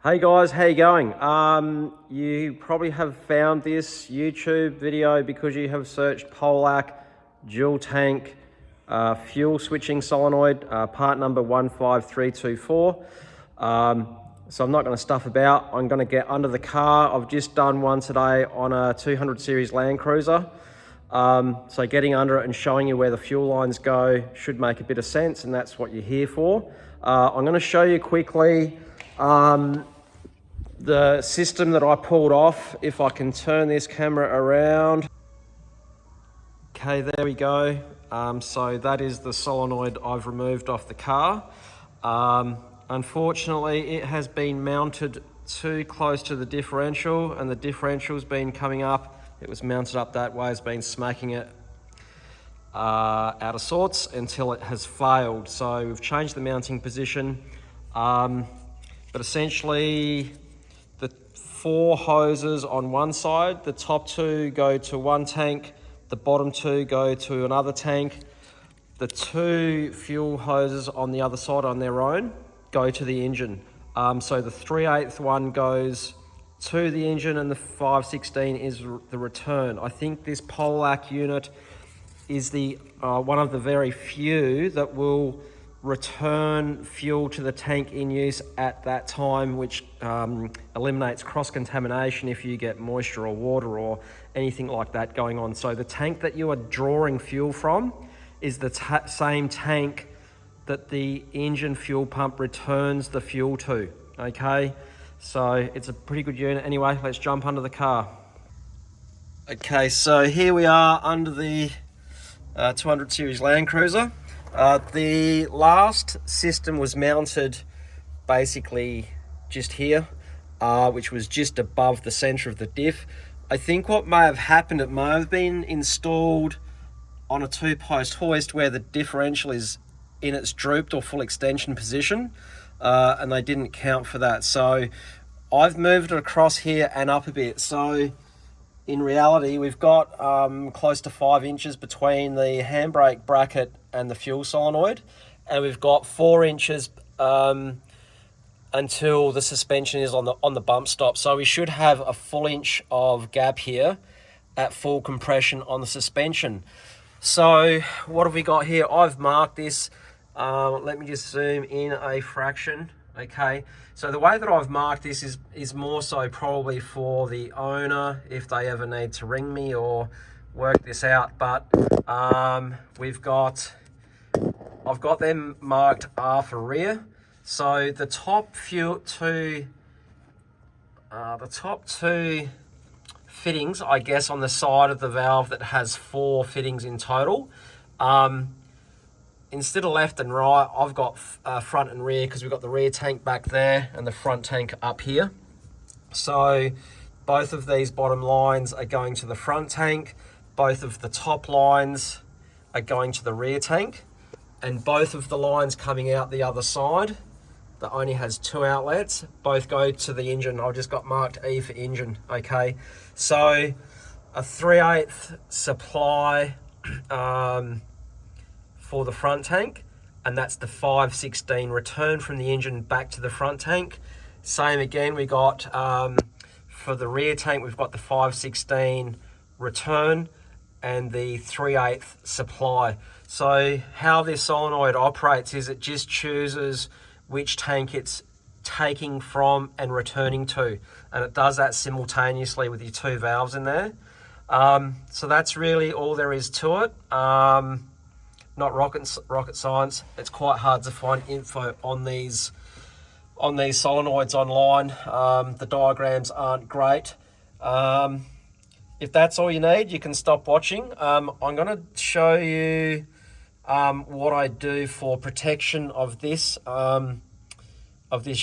Hey guys, how you going? You probably have found this YouTube video because you have searched Pollak dual tank fuel switching solenoid, part number 15324. So I'm not going to stuff about. I'm going to get under the car. I've just done one today on a 200 series Land Cruiser. So getting under it and showing you where the fuel lines go should make a bit of sense, and that's what you're here for. I'm going to show you quickly the system that I pulled off. If I can turn this camera around. Okay, there we go. So that is the solenoid I've removed off the car. Unfortunately, it has been mounted too close to the differential, and the differential's been coming up. It was mounted up that way, it's been smacking it out of sorts until it has failed. So we've changed the mounting position, but essentially the 4 hoses on one side, the top 2 go to one tank, the bottom 2 go to another tank. The 2 fuel hoses on the other side on their own go to the engine. So the 3/8 one goes to the engine and the 5/16 is the return. I think this Pollak unit is the one of the very few that will return fuel to the tank in use at that time, which eliminates cross-contamination if you get moisture or water or anything like that going on. So the tank that you are drawing fuel from is the same tank that the engine fuel pump returns the fuel to, okay? So it's a pretty good unit. Anyway, let's jump under the car. Okay, so here we are under the 200 series Land Cruiser. The last system was mounted basically just here, which was just above the center of the diff. I think what may have happened, it may have been installed on a 2-post hoist where the differential is in its drooped or full extension position, and they didn't count for that. So I've moved it across here and up a bit. So in reality, we've got close to 5 inches between the handbrake bracket and the fuel solenoid, and we've got 4 inches until the suspension is on the bump stop. So we should have a full inch of gap here at full compression on the suspension. So what have we got here? I've marked this. Let me just zoom in a fraction. Okay, so the way that I've marked this is more so probably for the owner if they ever need to ring me or work this out. But I've got them marked R for rear. So the top two fittings, I guess, on the side of the valve that has 4 fittings in total. Instead of left and right, I've got front and rear, because we've got the rear tank back there and the front tank up here. So both of these bottom lines are going to the front tank. Both of the top lines are going to the rear tank. And both of the lines coming out the other side, that only has 2 outlets, both go to the engine. I've just got marked E for engine, okay? So a 3/8 supply for the front tank, and that's the 5/16 return from the engine back to the front tank. Same again, we got for the rear tank, we've got the 5/16 return and the 3/8 supply. So how this solenoid operates is it just chooses which tank it's taking from and returning to, and it does that simultaneously with your 2 valves in there. So that's really all there is to it. Not rocket science. It's quite hard to find info on these solenoids online. The diagrams aren't great. If that's all you need, you can stop watching. I'm going to show you what I do for protection of this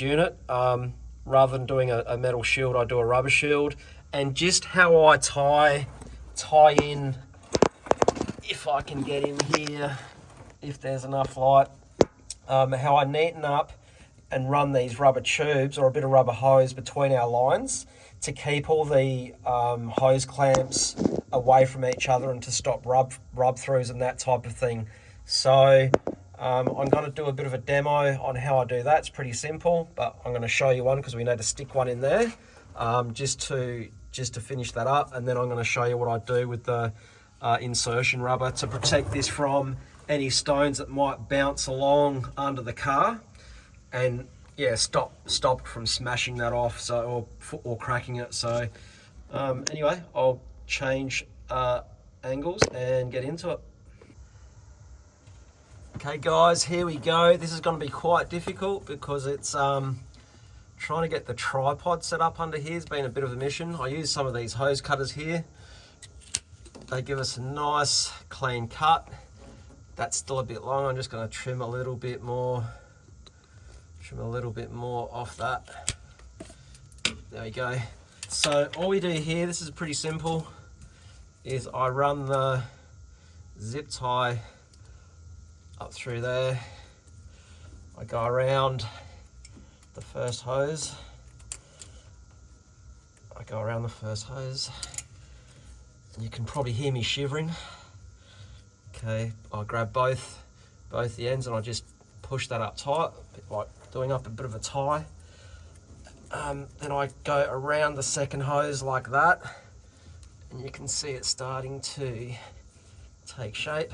unit. Rather than doing a metal shield, I do a rubber shield, and just how I tie in. If I can get in here, if there's enough light, how I neaten up and run these rubber tubes or a bit of rubber hose between our lines to keep all the hose clamps away from each other and to stop rub throughs and that type of thing. So I'm going to do a bit of a demo on how I do that. It's pretty simple, but I'm going to show you one because we need to stick one in there just to finish that up. And then I'm going to show you what I do with the insertion rubber to protect this from any stones that might bounce along under the car, and yeah, stop from smashing that off, or cracking it. So anyway, I'll change angles and get into it. Okay guys, here we go. This is going to be quite difficult because it's trying to get the tripod set up under here has been a bit of a mission. I use some of these hose cutters here. They give us a nice clean cut. That's still a bit long. I'm just going to trim a little bit more off that. There we go. So all we do here, this is pretty simple, is I run the zip tie up through there. I go around the first hose. You can probably hear me shivering. Okay, I grab both the ends and I just push that up tight, like doing up a bit of a tie. Then I go around the second hose like that, and you can see it starting to take shape.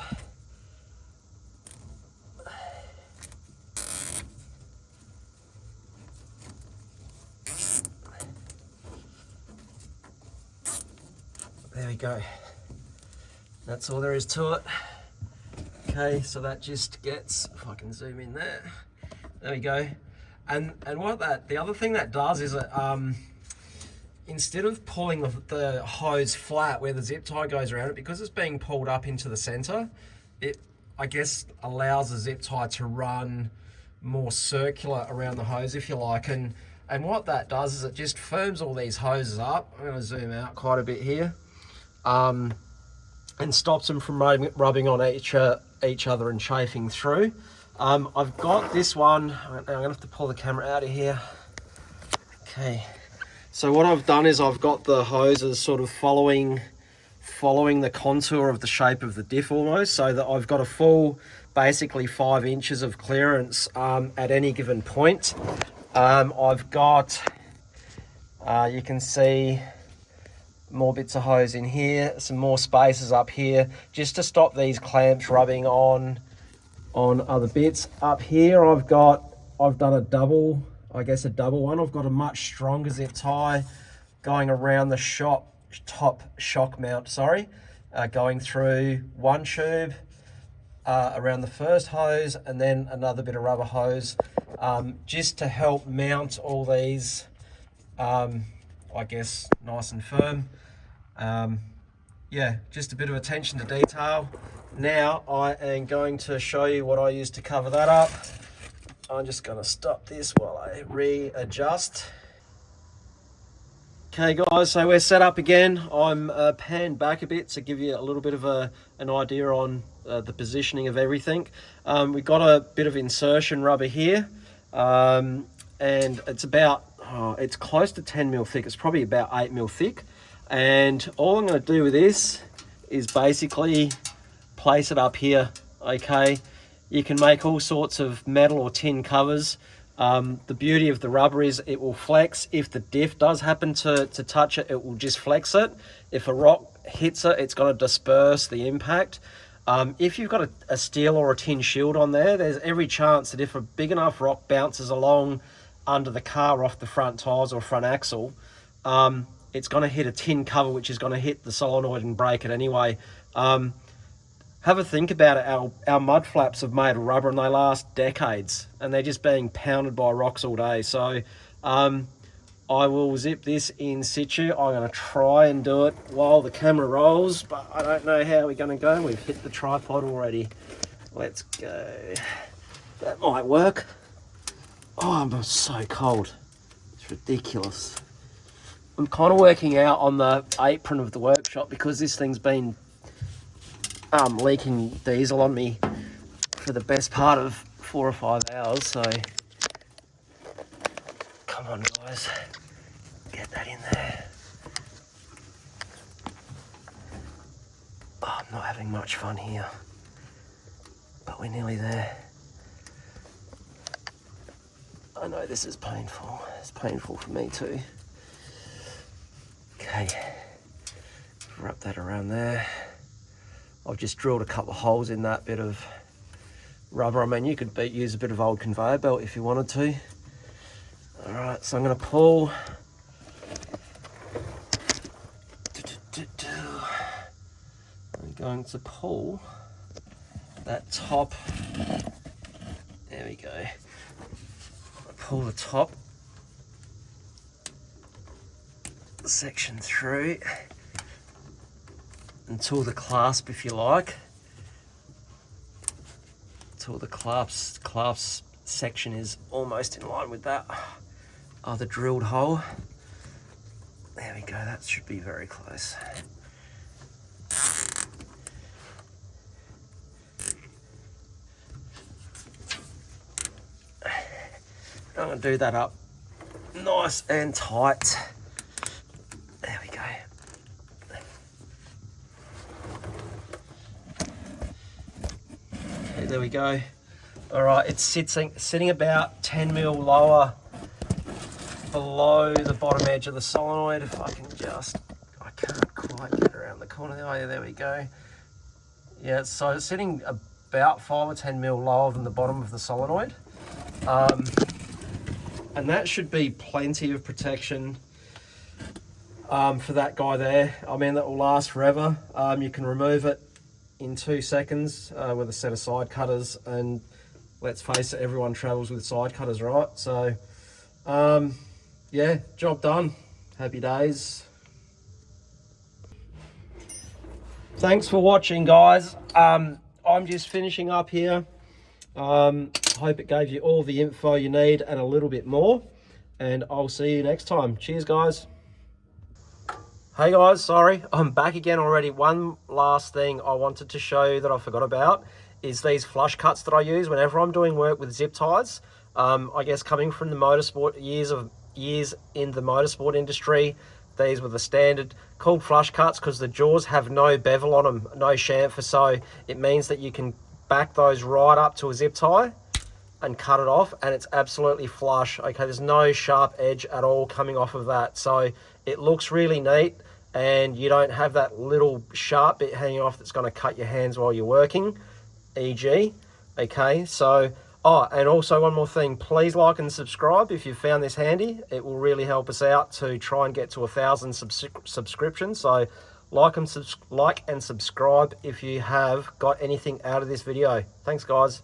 There we go. That's all there is to it. Okay, so that just gets, if I can zoom in there, there we go. And the other thing that does is it, instead of pulling the hose flat where the zip tie goes around it, because it's being pulled up into the center, it, I guess, allows the zip tie to run more circular around the hose, if you like. And what that does is it just firms all these hoses up. I'm gonna zoom out quite a bit here. And stops them from rubbing on each other and chafing through. I've got this one. I'm gonna have to pull the camera out of here. Okay, so what I've done is I've got the hoses sort of following the contour of the shape of the diff almost, so that I've got a full, basically 5 inches of clearance at any given point. I've got, you can see, more bits of hose in here, some more spaces up here, just to stop these clamps rubbing on other bits. Up here I've done a double one. I've got a much stronger zip tie going around the top shock mount, going through one tube around the first hose, and then another bit of rubber hose, just to help mount all these, I guess, nice and firm. Yeah, just a bit of attention to detail. Now I am going to show you what I use to cover that up. I'm just going to stop this while I readjust. Okay guys, so we're set up again. I'm panned back a bit to give you a little bit of an idea on the positioning of everything. We've got a bit of insertion rubber here, and it's about, it's close to 10 mil thick. It's probably about 8 mil thick. And all I'm going to do with this is basically place it up here. Okay, you can make all sorts of metal or tin covers. The beauty of the rubber is it will flex. If the diff does happen to touch it, it will just flex it. If a rock hits it, it's going to disperse the impact. If you've got a steel or a tin shield on there, there's every chance that if a big enough rock bounces along under the car off the front tyres or front axle, it's going to hit a tin cover, which is going to hit the solenoid and break it anyway. Have a think about it. Our mud flaps have made of rubber and they last decades, and they're just being pounded by rocks all day. So I will zip this in situ. I'm going to try and do it while the camera rolls, but I don't know how we're going to go. We've hit the tripod already. Let's go. That might work. Oh, I'm so cold. It's ridiculous. I'm kind of working out on the apron of the workshop because this thing's been leaking diesel on me for the best part of 4 or 5 hours. So come on guys, get that in there. Oh, I'm not having much fun here, but we're nearly there. I know this is painful. It's painful for me too. Okay, wrap that around there. I've just drilled a couple of holes in that bit of rubber. I mean, you could use a bit of old conveyor belt if you wanted to. All right, so I'm going to pull. I'm going to pull that top. There we go. Pull the top section through until the clasp, if you like, until the clasp section is almost in line with that other drilled hole. There we go, that should be very close. I'm going to do that up nice and tight. There we go. Okay, there we go. All right, it's sitting about 10 mil lower below the bottom edge of the solenoid. If I can just, I can't quite get around the corner there. Oh, yeah, there we go. Yeah, so it's sitting about 5 or 10 mil lower than the bottom of the solenoid. And that should be plenty of protection for that guy there. I mean, that will last forever. You can remove it in 2 seconds with a set of side cutters, and let's face it, everyone travels with side cutters, right? So, yeah, job done. Happy days. Thanks for watching, guys. I'm just finishing up here. Hope it gave you all the info you need and a little bit more, and I'll see you next time. Cheers, guys. Hey guys, sorry, I'm back again already. One last thing I wanted to show you that I forgot about is these flush cuts that I use whenever I'm doing work with zip ties. I guess coming from the motorsport, years in the motorsport industry, these were the standard called flush cuts because the jaws have no bevel on them, no chamfer, so it means that you can back those right up to a zip tie and cut it off, and it's absolutely flush. Okay, there's no sharp edge at all coming off of that, so it looks really neat, and you don't have that little sharp bit hanging off that's going to cut your hands while you're working, e.g. Okay, so and also one more thing, please like and subscribe if you found this handy. It will really help us out to try and get to 1,000 subscriptions. So like and subscribe if you have got anything out of this video. Thanks, guys.